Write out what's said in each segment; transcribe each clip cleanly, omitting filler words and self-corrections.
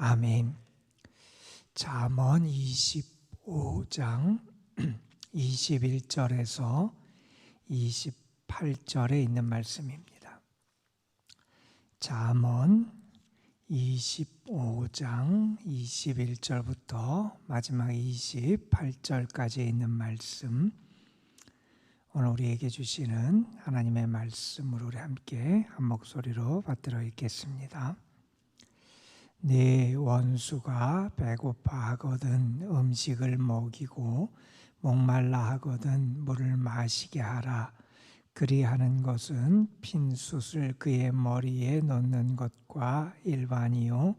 아멘. 잠언 25장 21절에서 28절에 있는 말씀입니다. 잠언 25장 21절부터 마지막 28절까지 있는 말씀, 오늘 우리에게 주시는 하나님의 말씀으로 우리 함께 한 목소리로 받들어 읽겠습니다. 네 원수가 배고파 하거든 음식을 먹이고 목말라 하거든 물을 마시게 하라. 그리하는 것은 핀 숯을 그의 머리에 놓는 것과 일반이요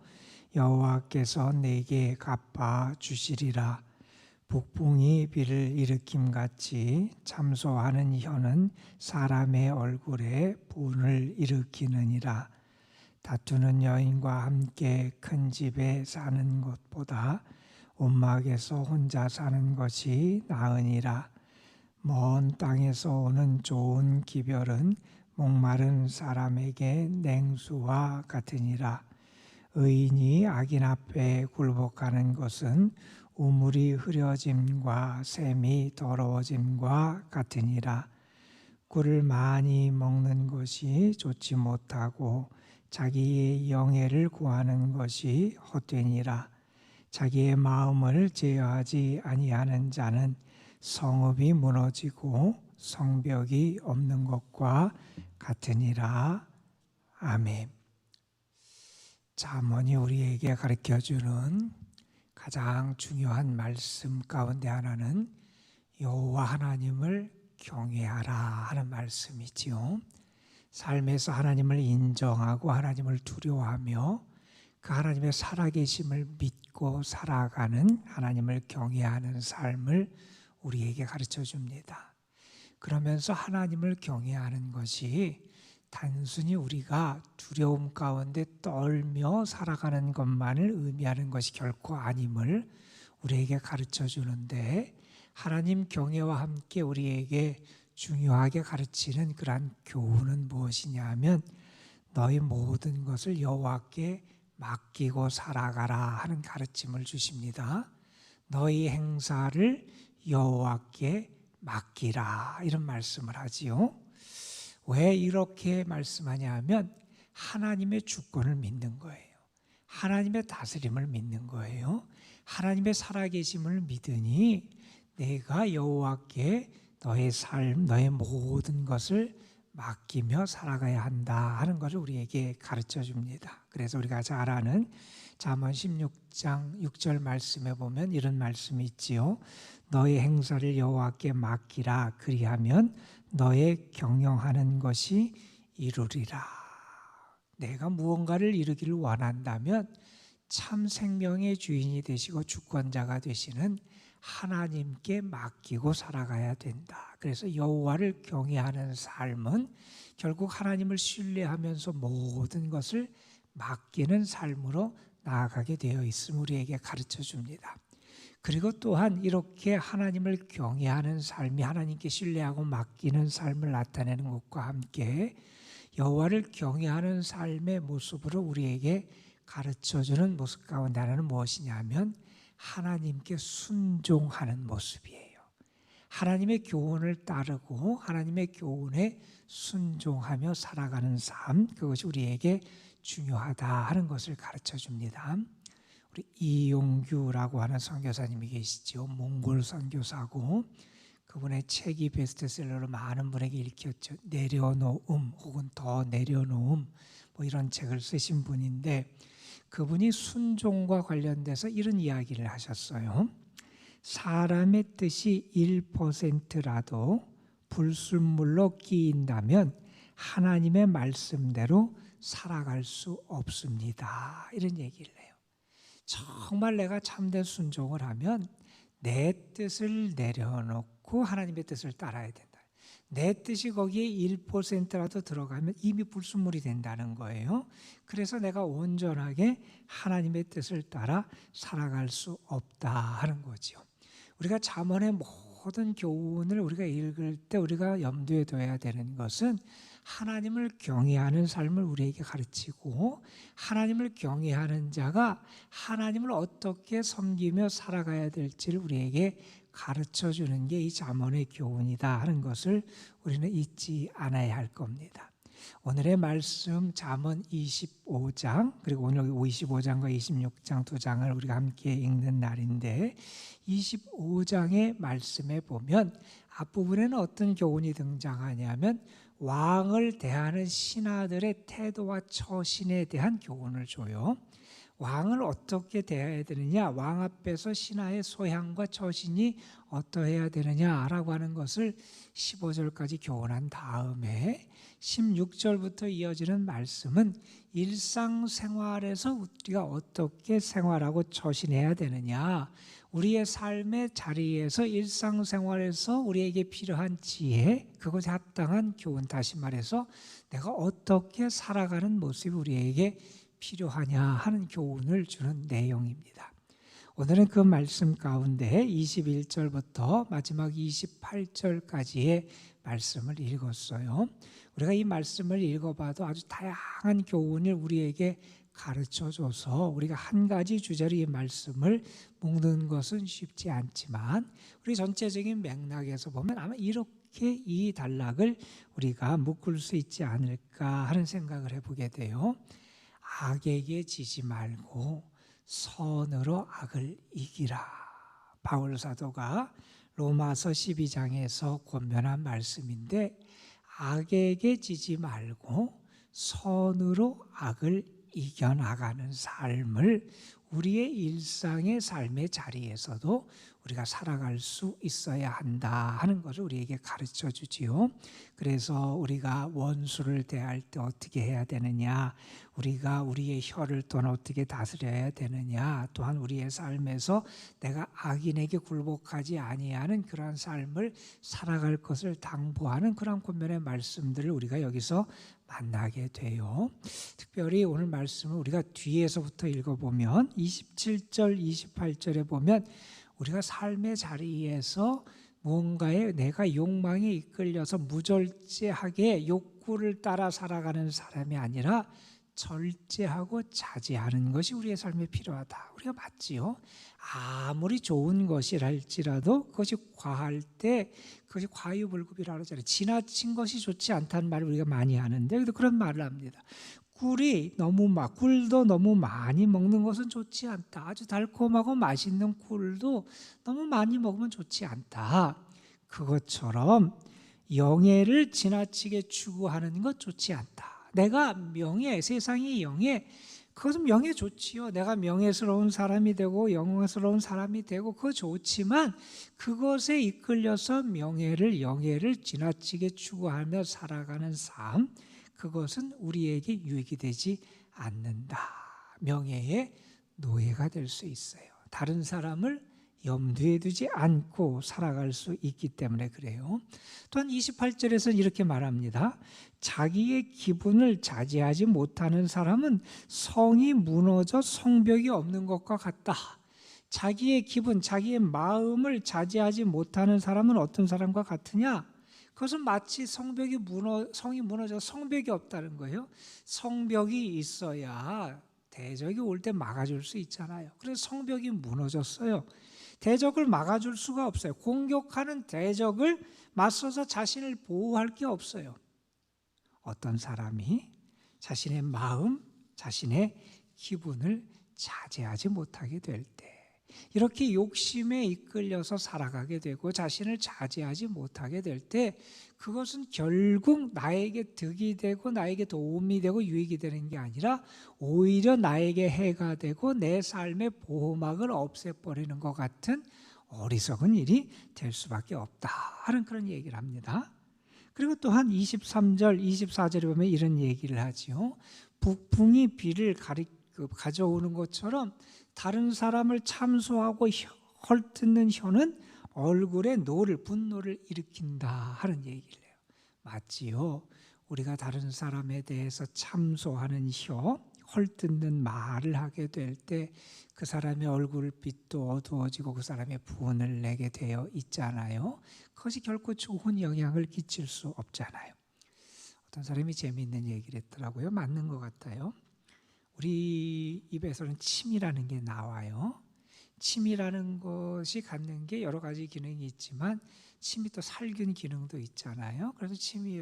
여호와께서 내게 갚아 주시리라. 북풍이 비를 일으킴같이 참소하는 혀는 사람의 얼굴에 분을 일으키느니라. 다투는 여인과 함께 큰 집에 사는 것보다 움막에서 혼자 사는 것이 나으니라. 먼 땅에서 오는 좋은 기별은 목마른 사람에게 냉수와 같으니라. 의인이 악인 앞에 굴복하는 것은 우물이 흐려짐과 샘이 더러워짐과 같으니라. 꿀을 많이 먹는 것이 좋지 못하고 자기의 영예를 구하는 것이 헛되니라. 자기의 마음을 제어하지 아니하는 자는 성읍이 무너지고 성벽이 없는 것과 같으니라. 아멘. 잠언이 우리에게 가르쳐주는 가장 중요한 말씀 가운데 하나는 여호와 하나님을 경외하라 하는 말씀이지요. 삶에서 하나님을 인정하고 하나님을 두려워하며 그 하나님의 살아계심을 믿고 살아가는 하나님을 경외하는 삶을 우리에게 가르쳐 줍니다. 그러면서 하나님을 경외하는 것이 단순히 우리가 두려움 가운데 떨며 살아가는 것만을 의미하는 것이 결코 아님을 우리에게 가르쳐 주는데, 하나님 경외와 함께 우리에게 중요하게 가르치는 그러한 교훈은 무엇이냐 하면 너희 모든 것을 여호와께 맡기고 살아가라 하는 가르침을 주십니다. 너희 행사를 여호와께 맡기라 이런 말씀을 하지요. 왜 이렇게 말씀하냐 하면 하나님의 주권을 믿는 거예요. 하나님의 다스림을 믿는 거예요. 하나님의 살아계심을 믿으니 내가 여호와께 너의 삶, 너의 모든 것을 맡기며 살아가야 한다 하는 것을 우리에게 가르쳐 줍니다. 그래서 우리가 잘 아는 잠언 16장 6절 말씀에 보면 이런 말씀이 있지요. 너의 행사를 여호와께 맡기라. 그리하면 너의 경영하는 것이 이루리라. 내가 무언가를 이루기를 원한다면 참 생명의 주인이 되시고 주권자가 되시는 하나님께 맡기고 살아가야 된다. 그래서 여호와를 경외하는 삶은 결국 하나님을 신뢰하면서 모든 것을 맡기는 삶으로 나아가게 되어 있음을 우리에게 가르쳐 줍니다. 그리고 또한 이렇게 하나님을 경외하는 삶이 하나님께 신뢰하고 맡기는 삶을 나타내는 것과 함께 여호와를 경외하는 삶의 모습으로 우리에게 가르쳐주는 모습 가운데 하나는 무엇이냐 하면 하나님께 순종하는 모습이에요. 하나님의 교훈을 따르고 하나님의 교훈에 순종하며 살아가는 삶, 그것이 우리에게 중요하다 하는 것을 가르쳐 줍니다. 우리 이용규라고 하는 선교사님이 계시죠. 몽골 선교사고 그분의 책이 베스트셀러로 많은 분에게 읽혔죠. 내려놓음 혹은 더 내려놓음 뭐 이런 책을 쓰신 분인데, 그분이 순종과 관련돼서 이런 이야기를 하셨어요. 사람의 뜻이 1%라도 불순물로 끼인다면 하나님의 말씀대로 살아갈 수 없습니다. 이런 얘기를 해요. 정말 내가 참된 순종을 하면 내 뜻을 내려놓고 하나님의 뜻을 따라야 된다. 내 뜻이 거기에 1%라도 들어가면 이미 불순물이 된다는 거예요. 그래서 내가 온전하게 하나님의 뜻을 따라 살아갈 수 없다 하는 거죠. 우리가 잠언의 모든 교훈을 우리가 읽을 때 우리가 염두에 둬야 되는 것은 하나님을 경외하는 삶을 우리에게 가르치고, 하나님을 경외하는 자가 하나님을 어떻게 섬기며 살아가야 될지를 우리에게 가르쳐 주는 게 이 잠언의 교훈이다 하는 것을 우리는 잊지 않아야 할 겁니다. 오늘의 말씀 잠언 25장, 그리고 오늘 25장과 26장 두 장을 우리가 함께 읽는 날인데, 25장의 말씀에 보면 앞부분에는 어떤 교훈이 등장하냐면 왕을 대하는 신하들의 태도와 처신에 대한 교훈을 줘요. 왕을 어떻게 대해야 되느냐, 왕 앞에서 신하의 소양과 처신이 어떠해야 되느냐라고 하는 것을 15절까지 교훈한 다음에 16절부터 이어지는 말씀은 일상생활에서 우리가 어떻게 생활하고 처신해야 되느냐, 우리의 삶의 자리에서 일상생활에서 우리에게 필요한 지혜, 그것에 합당한 교훈, 다시 말해서 내가 어떻게 살아가는 모습이 우리에게 필요하냐 하는 교훈을 주는 내용입니다. 오늘은 그 말씀 가운데 21절부터 마지막 28절까지의 말씀을 읽었어요. 우리가 이 말씀을 읽어봐도 아주 다양한 교훈을 우리에게 가르쳐줘서 우리가 한 가지 주제로 이 말씀을 묶는 것은 쉽지 않지만, 우리 전체적인 맥락에서 보면 아마 이렇게 이 단락을 우리가 묶을 수 있지 않을까 하는 생각을 해보게 돼요. 악에게 지지 말고 선으로 악을 이기라. 바울 사도가 로마서 12장에서 권면한 말씀인데, 악에게 지지 말고 선으로 악을 이겨나가는 삶을 우리의 일상의 삶의 자리에서도 우리가 살아갈 수 있어야 한다 하는 것을 우리에게 가르쳐 주지요. 그래서 우리가 원수를 대할 때 어떻게 해야 되느냐, 우리가 우리의 혀를 또한 어떻게 다스려야 되느냐, 또한 우리의 삶에서 내가 악인에게 굴복하지 아니하는 그러한 삶을 살아갈 것을 당부하는 그러한 권면의 말씀들을 우리가 여기서 만나게 돼요. 특별히 오늘 말씀을 우리가 뒤에서부터 읽어보면 27절, 28절에 보면 우리가 삶의 자리에서 무언가에 내가 욕망에 이끌려서 무절제하게 욕구를 따라 살아가는 사람이 아니라 절제하고 자제하는 것이 우리의 삶에 필요하다. 우리가 맞지요? 아무리 좋은 것이랄지라도 그것이 과할 때 그것이 과유불급이라고 하잖아요. 지나친 것이 좋지 않다는 말을 우리가 많이 하는데, 그런 말을 합니다. 꿀도 너무 많이 먹는 것은 좋지 않다. 아주 달콤하고 맛있는 꿀도 너무 많이 먹으면 좋지 않다. 그것처럼 영예를 지나치게 추구하는 것 좋지 않다. 내가 명예, 세상의 영예, 그것은 명예 좋지요. 내가 명예스러운 사람이 되고 영광스러운 사람이 되고 그거 좋지만, 그것에 이끌려서 영예를 지나치게 추구하며 살아가는 삶, 그것은 우리에게 유익이 되지 않는다. 명예의 노예가 될 수 있어요. 다른 사람을 염두에 두지 않고 살아갈 수 있기 때문에 그래요. 또한 28절에서 이렇게 말합니다. 자기의 기분을 자제하지 못하는 사람은 성이 무너져 성벽이 없는 것과 같다. 자기의 기분, 자기의 마음을 자제하지 못하는 사람은 어떤 사람과 같으냐? 그것은 마치 성이 무너져 성벽이 없다는 거예요. 성벽이 있어야 대적이 올 때 막아줄 수 있잖아요. 그래서 성벽이 무너졌어요. 대적을 막아줄 수가 없어요. 공격하는 대적을 맞서서 자신을 보호할 게 없어요. 어떤 사람이 자신의 마음, 자신의 기분을 자제하지 못하게 될 때, 이렇게 욕심에 이끌려서 살아가게 되고 자신을 자제하지 못하게 될 때, 그것은 결국 나에게 득이 되고 나에게 도움이 되고 유익이 되는 게 아니라 오히려 나에게 해가 되고 내 삶의 보호막을 없애버리는 것 같은 어리석은 일이 될 수밖에 없다 하는 그런 얘기를 합니다. 그리고 또한 23절, 24절에 보면 이런 얘기를 하지요. 북풍이 비를 가져오는 것처럼 다른 사람을 참소하고 헐뜯는 혀는 얼굴에 분노를 일으킨다 하는 얘기를 해요. 맞지요? 우리가 다른 사람에 대해서 참소하는 혀, 헐뜯는 말을 하게 될 때 그 사람의 얼굴빛도 어두워지고 그 사람의 분을 내게 되어 있잖아요. 그것이 결코 좋은 영향을 끼칠 수 없잖아요. 어떤 사람이 재미있는 얘기를 했더라고요. 맞는 것 같아요. 우리 입에서는 침이라는 게 나와요. 침이라는 것이 갖는 게 여러 가지 기능이 있지만 침이 또 살균 기능도 있잖아요. 그래서 침이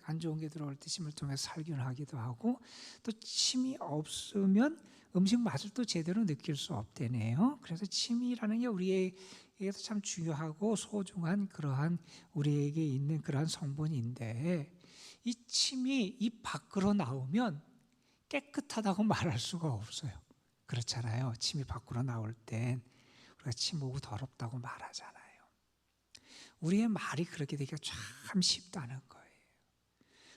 안 좋은 게 들어올 때 침을 통해서 살균하기도 하고, 또 침이 없으면 음식 맛을 또 제대로 느낄 수 없대네요. 그래서 침이라는 게 우리에게서 참 중요하고 소중한 그러한 우리에게 있는 그러한 성분인데, 이 침이 입 밖으로 나오면 깨끗하다고 말할 수가 없어요. 그렇잖아요. 침이 밖으로 나올 땐 우리가 침 오고 더럽다고 말하잖아요. 우리의 말이 그렇게 되기가 참 쉽다는 거예요.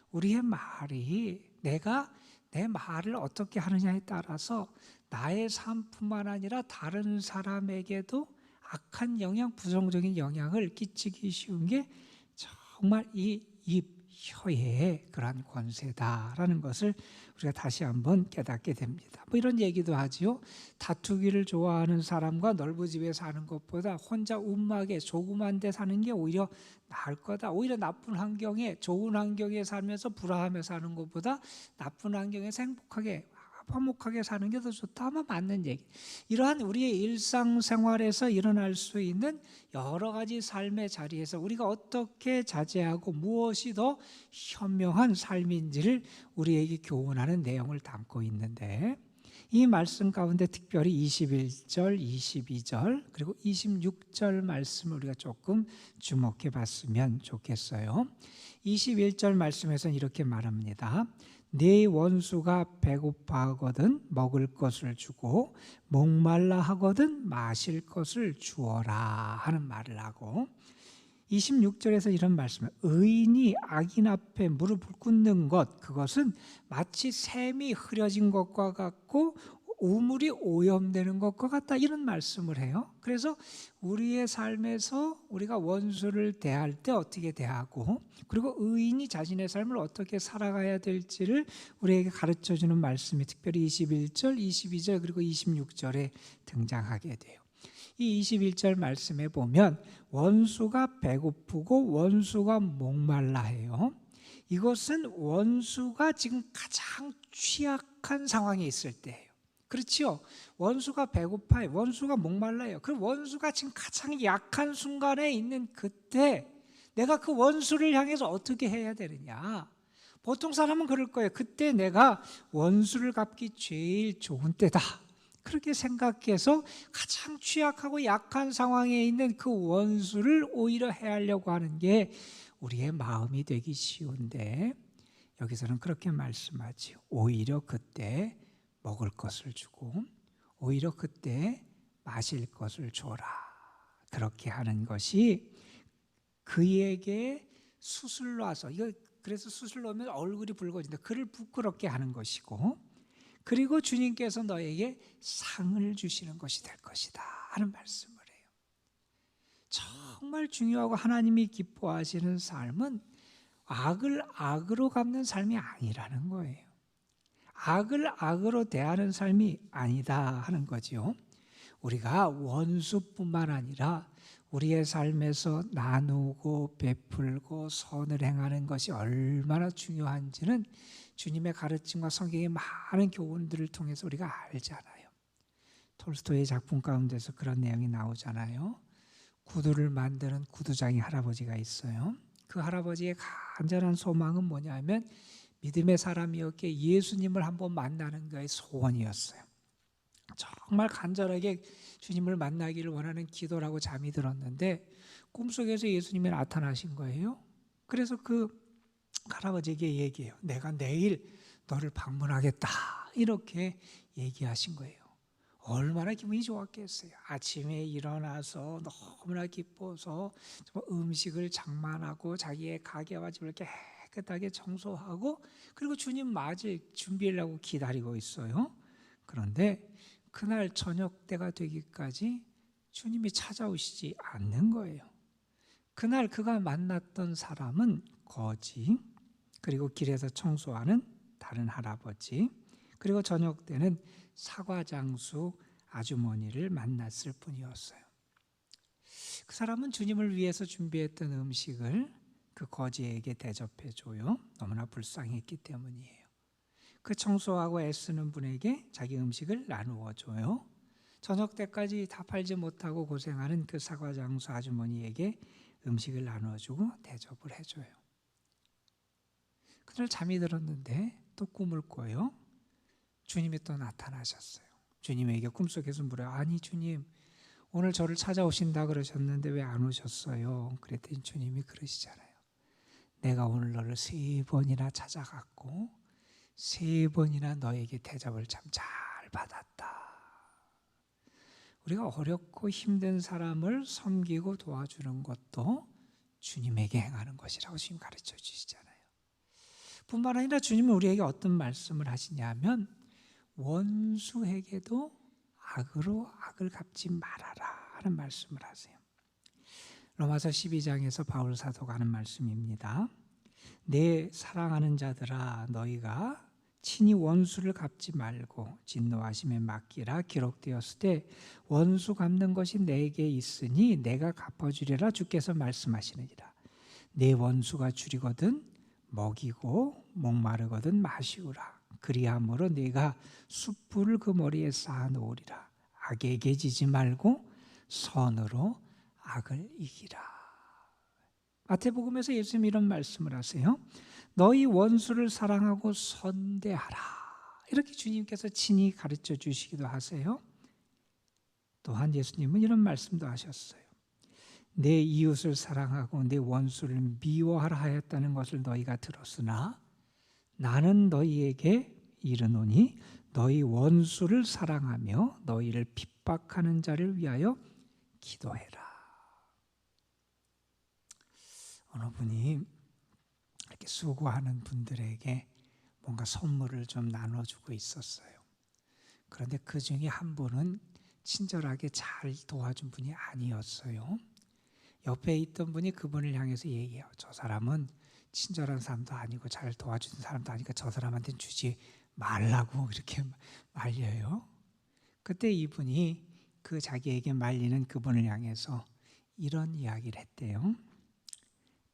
우리의 말이 내가 내 말을 어떻게 하느냐에 따라서 나의 삶뿐만 아니라 다른 사람에게도 악한 영향, 부정적인 영향을 끼치기 쉬운 게 정말 이 입, 혀의 그러한 권세다라는 것을 우리가 다시 한번 깨닫게 됩니다. 뭐 이런 얘기도 하지요. 다투기를 좋아하는 사람과 넓은 집에 사는 것보다 혼자 움막에 조그만 데 사는 게 오히려 나을 거다. 오히려 나쁜 환경에, 좋은 환경에 살면서 불화하며 사는 것보다 나쁜 환경에서 행복하게, 화목하게 사는 게 더 좋다 하면 맞는 얘기. 이러한 우리의 일상생활에서 일어날 수 있는 여러 가지 삶의 자리에서 우리가 어떻게 자제하고 무엇이 더 현명한 삶인지를 우리에게 교훈하는 내용을 담고 있는데, 이 말씀 가운데 특별히 21절, 22절 그리고 26절 말씀을 우리가 조금 주목해 봤으면 좋겠어요. 21절 말씀에서는 이렇게 말합니다. 네 원수가 배고파하거든 먹을 것을 주고 목말라 하거든 마실 것을 주어라 하는 말을 하고, 26절에서 이런 말씀을, 의인이 악인 앞에 무릎을 꿇는 것, 그것은 마치 샘이 흐려진 것과 같고 우물이 오염되는 것과 같다, 이런 말씀을 해요. 그래서 우리의 삶에서 우리가 원수를 대할 때 어떻게 대하고, 그리고 의인이 자신의 삶을 어떻게 살아가야 될지를 우리에게 가르쳐주는 말씀이 특별히 21절, 22절 그리고 26절에 등장하게 돼요. 이 21절 말씀에 보면 원수가 배고프고 원수가 목말라 해요. 이것은 원수가 지금 가장 취약한 상황에 있을 때예요. 그렇죠? 원수가 배고파요. 원수가 목말라요. 그럼 원수가 지금 가장 약한 순간에 있는 그때 내가 그 원수를 향해서 어떻게 해야 되느냐? 보통 사람은 그럴 거예요. 그때 내가 원수를 갚기 제일 좋은 때다. 그렇게 생각해서 가장 취약하고 약한 상황에 있는 그 원수를 오히려 해하려고 하는 게 우리의 마음이 되기 쉬운데, 여기서는 그렇게 말씀하지요. 오히려 그때 먹을 것을 주고 오히려 그때 마실 것을 줘라. 그렇게 하는 것이 그에게 숯을 놔서, 이거 그래서 숯을 놓으면 얼굴이 붉어진다, 그를 부끄럽게 하는 것이고, 그리고 주님께서 너에게 상을 주시는 것이 될 것이다 하는 말씀을 해요. 정말 중요하고 하나님이 기뻐하시는 삶은 악을 악으로 갚는 삶이 아니라는 거예요. 악을 악으로 대하는 삶이 아니다 하는 거죠. 우리가 원수뿐만 아니라 우리의 삶에서 나누고 베풀고 선을 행하는 것이 얼마나 중요한지는 주님의 가르침과 성경의 많은 교훈들을 통해서 우리가 알잖아요. 톨스토이의 작품 가운데서 그런 내용이 나오잖아요. 구두를 만드는 구두장이 할아버지가 있어요. 그 할아버지의 간절한 소망은 뭐냐면 믿음의 사람이었기에 예수님을 한번 만나는 것이 소원이었어요. 정말 간절하게 주님을 만나기를 원하는 기도라고 잠이 들었는데 꿈속에서 예수님이 나타나신 거예요. 그래서 그 할아버지에게 얘기해요. 내가 내일 너를 방문하겠다, 이렇게 얘기하신 거예요. 얼마나 기분이 좋았겠어요. 아침에 일어나서 너무나 기뻐서 음식을 장만하고 자기의 가게와 집을 깨끗하게 청소하고 그리고 주님 맞을 준비하려고 기다리고 있어요. 그런데 그날 저녁 때가 되기까지 주님이 찾아오시지 않는 거예요. 그날 그가 만났던 사람은 거지, 그리고 길에서 청소하는 다른 할아버지, 그리고 저녁 때는 사과장수 아주머니를 만났을 뿐이었어요. 그 사람은 주님을 위해서 준비했던 음식을 그 거지에게 대접해줘요. 너무나 불쌍했기 때문이에요. 그 청소하고 애쓰는 분에게 자기 음식을 나누어줘요. 저녁 때까지 다 팔지 못하고 고생하는 그 사과장수 아주머니에게 음식을 나눠주고 대접을 해줘요. 그날 잠이 들었는데 또 꿈을 꿔요. 주님이 또 나타나셨어요. 주님에게 꿈속에서 물어요. 아니 주님, 오늘 저를 찾아오신다 그러셨는데 왜 안 오셨어요? 그랬더니 주님이 그러시잖아요. 내가 오늘 너를 3번이나 찾아갔고 3번이나 너에게 대접을 참 잘 받았다. 우리가 어렵고 힘든 사람을 섬기고 도와주는 것도 주님에게 행하는 것이라고 주님 가르쳐 주시잖아요. 뿐만 아니라 주님은 우리에게 어떤 말씀을 하시냐면 원수에게도 악으로 악을 갚지 말아라 하는 말씀을 하세요. 로마서 12장에서 바울 사도가 하는 말씀입니다. 내 사랑하는 자들아 너희가 친히 원수를 갚지 말고 진노하심에 맡기라. 기록되었을 때 원수 갚는 것이 내게 있으니 내가 갚아주리라 주께서 말씀하시느니라. 내 원수가 줄이거든 먹이고 목마르거든 마시우라. 그리함으로 네가 숯불을 그 머리에 쌓아 놓으리라. 악에게 지지 말고 선으로 악을 이기라. 마태복음에서 예수님이 이런 말씀을 하세요. 너희 원수를 사랑하고 선대하라. 이렇게 주님께서 친히 가르쳐 주시기도 하세요. 또한 예수님은 이런 말씀도 하셨어요. 내 이웃을 사랑하고 내 원수를 미워하라 하였다는 것을 너희가 들었으나 나는 너희에게 이르노니 너희 원수를 사랑하며 너희를 핍박하는 자를 위하여 기도해라. 어느 분이 이렇게 수고하는 분들에게 뭔가 선물을 좀 나눠주고 있었어요. 그런데 그 중에 한 분은 친절하게 잘 도와준 분이 아니었어요. 옆에 있던 분이 그분을 향해서 얘기해요. 저 사람은 친절한 사람도 아니고 잘 도와주는 사람도 아니니까 저 사람한테는 주지 말라고 이렇게 말려요. 그때 이분이 그 자기에게 말리는 그분을 향해서 이런 이야기를 했대요.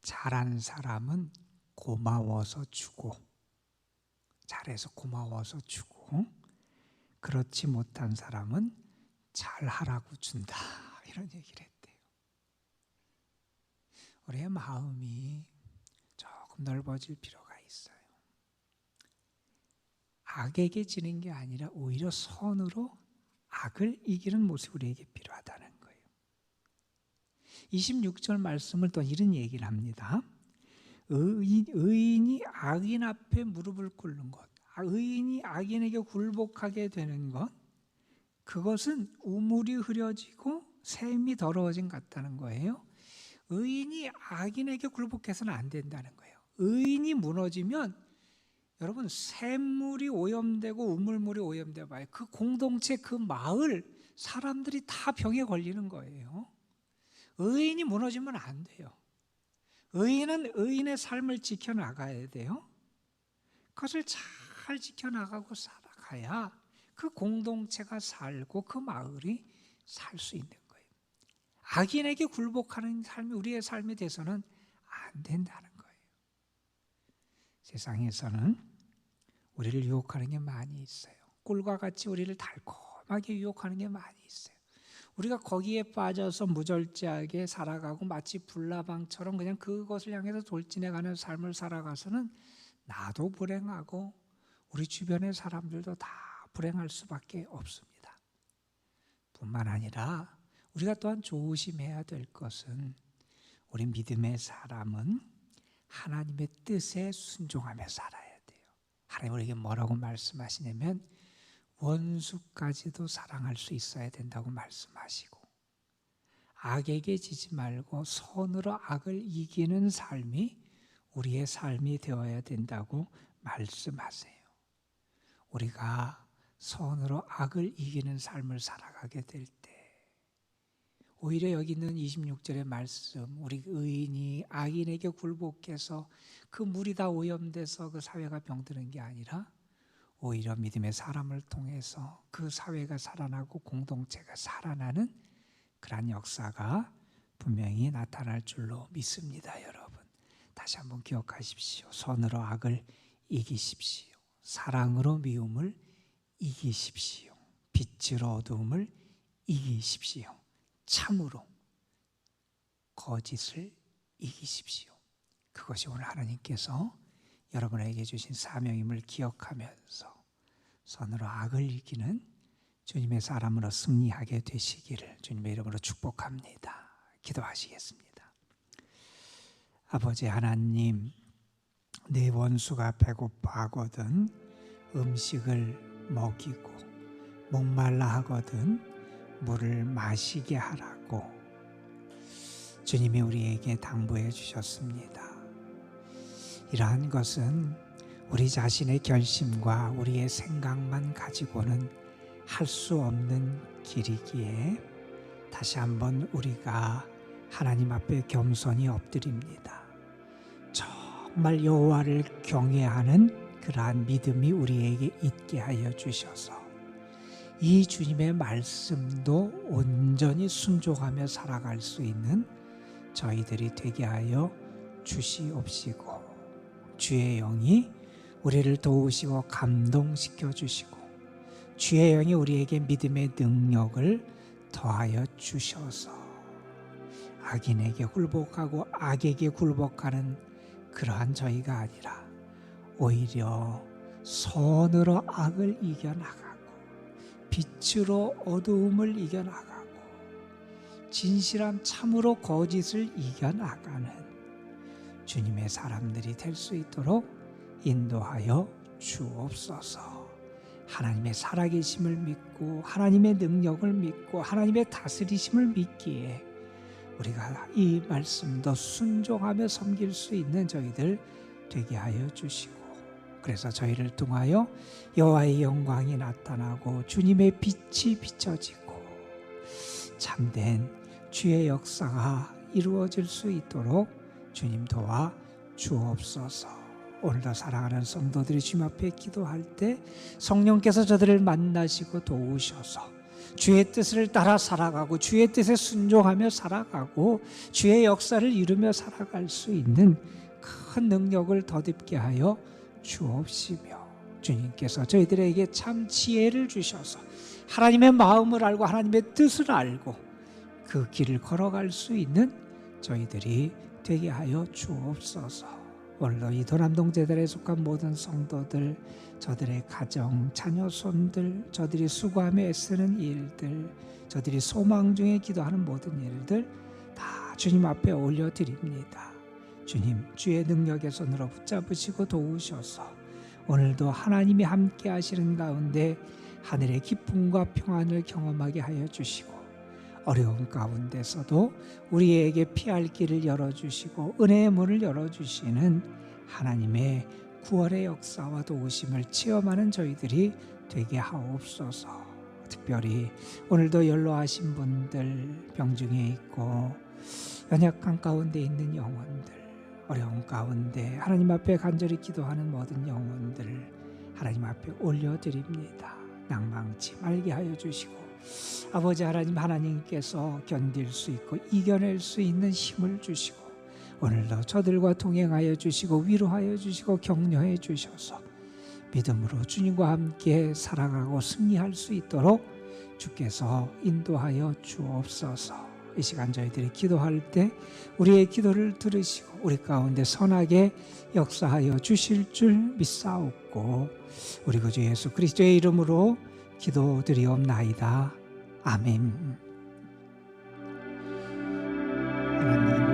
잘하는 사람은 고마워서 주고, 잘해서 고마워서 주고, 그렇지 못한 사람은 잘하라고 준다. 이런 얘기를 했대요. 우리의 마음이 조금 넓어질 필요가 있어요. 악에게 지는 게 아니라 오히려 선으로 악을 이기는 모습이 우리에게 필요하다는 거예요. 26절 말씀을 또 이런 얘기를 합니다. 의인이 악인 앞에 무릎을 꿇는 것, 의인이 악인에게 굴복하게 되는 것, 그것은 우물이 흐려지고 샘이 더러워진 것 같다는 거예요. 의인이 악인에게 굴복해서는 안 된다는 거예요. 의인이 무너지면 여러분 샘물이 오염되고 우물물이 오염되어 봐요. 그 공동체, 그 마을 사람들이 다 병에 걸리는 거예요. 의인이 무너지면 안 돼요. 의인은 의인의 삶을 지켜나가야 돼요. 그것을 잘 지켜나가고 살아가야 그 공동체가 살고 그 마을이 살 수 있는 거예요. 악인에게 굴복하는 삶이 우리의 삶이 돼서는 안 된다는 거예요. 세상에서는 우리를 유혹하는 게 많이 있어요. 꿀과 같이 우리를 달콤하게 유혹하는 게 많이 있어요. 우리가 거기에 빠져서 무절제하게 살아가고 마치 불나방처럼 그냥 그것을 향해서 돌진해가는 삶을 살아가서는 나도 불행하고 우리 주변의 사람들도 다 불행할 수밖에 없습니다. 뿐만 아니라 우리가 또한 조심해야 될 것은 우리 믿음의 사람은 하나님의 뜻에 순종하며 살아야 돼요. 하나님 우리에게 뭐라고 말씀하시냐면 원수까지도 사랑할 수 있어야 된다고 말씀하시고 악에게 지지 말고 선으로 악을 이기는 삶이 우리의 삶이 되어야 된다고 말씀하세요. 우리가 선으로 악을 이기는 삶을 살아가게 될 때 오히려 여기 있는 26절의 말씀, 우리 의인이 악인에게 굴복해서 그 물이 다 오염돼서 그 사회가 병드는 게 아니라 오히려 믿음의 사람을 통해서 그 사회가 살아나고 공동체가 살아나는 그러한 역사가 분명히 나타날 줄로 믿습니다, 여러분. 다시 한번 기억하십시오. 선으로 악을 이기십시오. 사랑으로 미움을 이기십시오. 빛으로 어두움을 이기십시오. 참으로 거짓을 이기십시오. 그것이 오늘 하나님께서 여러분에게 주신 사명임을 기억하면서 선으로 악을 이기는 주님의 사람으로 승리하게 되시기를 주님의 이름으로 축복합니다. 기도하시겠습니다. 아버지 하나님, 내 원수가 배고파하거든 음식을 먹이고 목말라 하거든 물을 마시게 하라고 주님이 우리에게 당부해 주셨습니다. 이러한 것은 우리 자신의 결심과 우리의 생각만 가지고는 할 수 없는 길이기에 다시 한번 우리가 하나님 앞에 겸손히 엎드립니다. 정말 여호와를 경외하는 그러한 믿음이 우리에게 있게 하여 주셔서 이 주님의 말씀도 온전히 순종하며 살아갈 수 있는 저희들이 되게 하여 주시옵시고 주의 영이 우리를 도우시고 감동시켜 주시고 주의 영이 우리에게 믿음의 능력을 더하여 주셔서 악인에게 굴복하고 악에게 굴복하는 그러한 저희가 아니라 오히려 선으로 악을 이겨나가고 빛으로 어두움을 이겨나가고 진실함 참으로 거짓을 이겨나가는 주님의 사람들이 될 수 있도록 인도하여 주옵소서. 하나님의 살아계심을 믿고 하나님의 능력을 믿고 하나님의 다스리심을 믿기에 우리가 이 말씀도 순종하며 섬길 수 있는 저희들 되게 하여 주시고 그래서 저희를 통하여 여호와의 영광이 나타나고 주님의 빛이 비춰지고 참된 주의 역사가 이루어질 수 있도록 주님 도와 주옵소서. 오늘도 사랑하는 성도들이 주님 앞에 기도할 때 성령께서 저들을 만나시고 도우셔서 주의 뜻을 따라 살아가고 주의 뜻에 순종하며 살아가고 주의 역사를 이루며 살아갈 수 있는 큰 능력을 덧입게 하여 주옵시며 주님께서 저희들에게 참 지혜를 주셔서 하나님의 마음을 알고 하나님의 뜻을 알고 그 길을 걸어갈 수 있는 저희들이 되게 하여 주옵소서. 오늘도 이 도남동제단에 속한 모든 성도들, 저들의 가정, 자녀손들, 저들이 수고하며 애쓰는 일들, 저들이 소망 중에 기도하는 모든 일들 다 주님 앞에 올려드립니다. 주님, 주의 능력의 손으로 붙잡으시고 도우셔서 오늘도 하나님이 함께 하시는 가운데 하늘의 기쁨과 평안을 경험하게 하여 주시고 어려운 가운데서도 우리에게 피할 길을 열어주시고 은혜의 문을 열어주시는 하나님의 구원의 역사와 도우심을 체험하는 저희들이 되게 하옵소서. 특별히 오늘도 연로하신 분들, 병중에 있고 연약한 가운데 있는 영혼들, 어려운 가운데 하나님 앞에 간절히 기도하는 모든 영혼들 하나님 앞에 올려드립니다. 낭망치 말게 하여 주시고 아버지 하나님, 하나님께서 견딜 수 있고 이겨낼 수 있는 힘을 주시고 오늘도 저들과 동행하여 주시고 위로하여 주시고 격려해 주셔서 믿음으로 주님과 함께 살아가고 승리할 수 있도록 주께서 인도하여 주옵소서. 이 시간 저희들이 기도할 때 우리의 기도를 들으시고 우리 가운데 선하게 역사하여 주실 줄 믿사옵고 우리 구주 예수 그리스도의 이름으로 기도드리옵나이다. 아멘. 하나님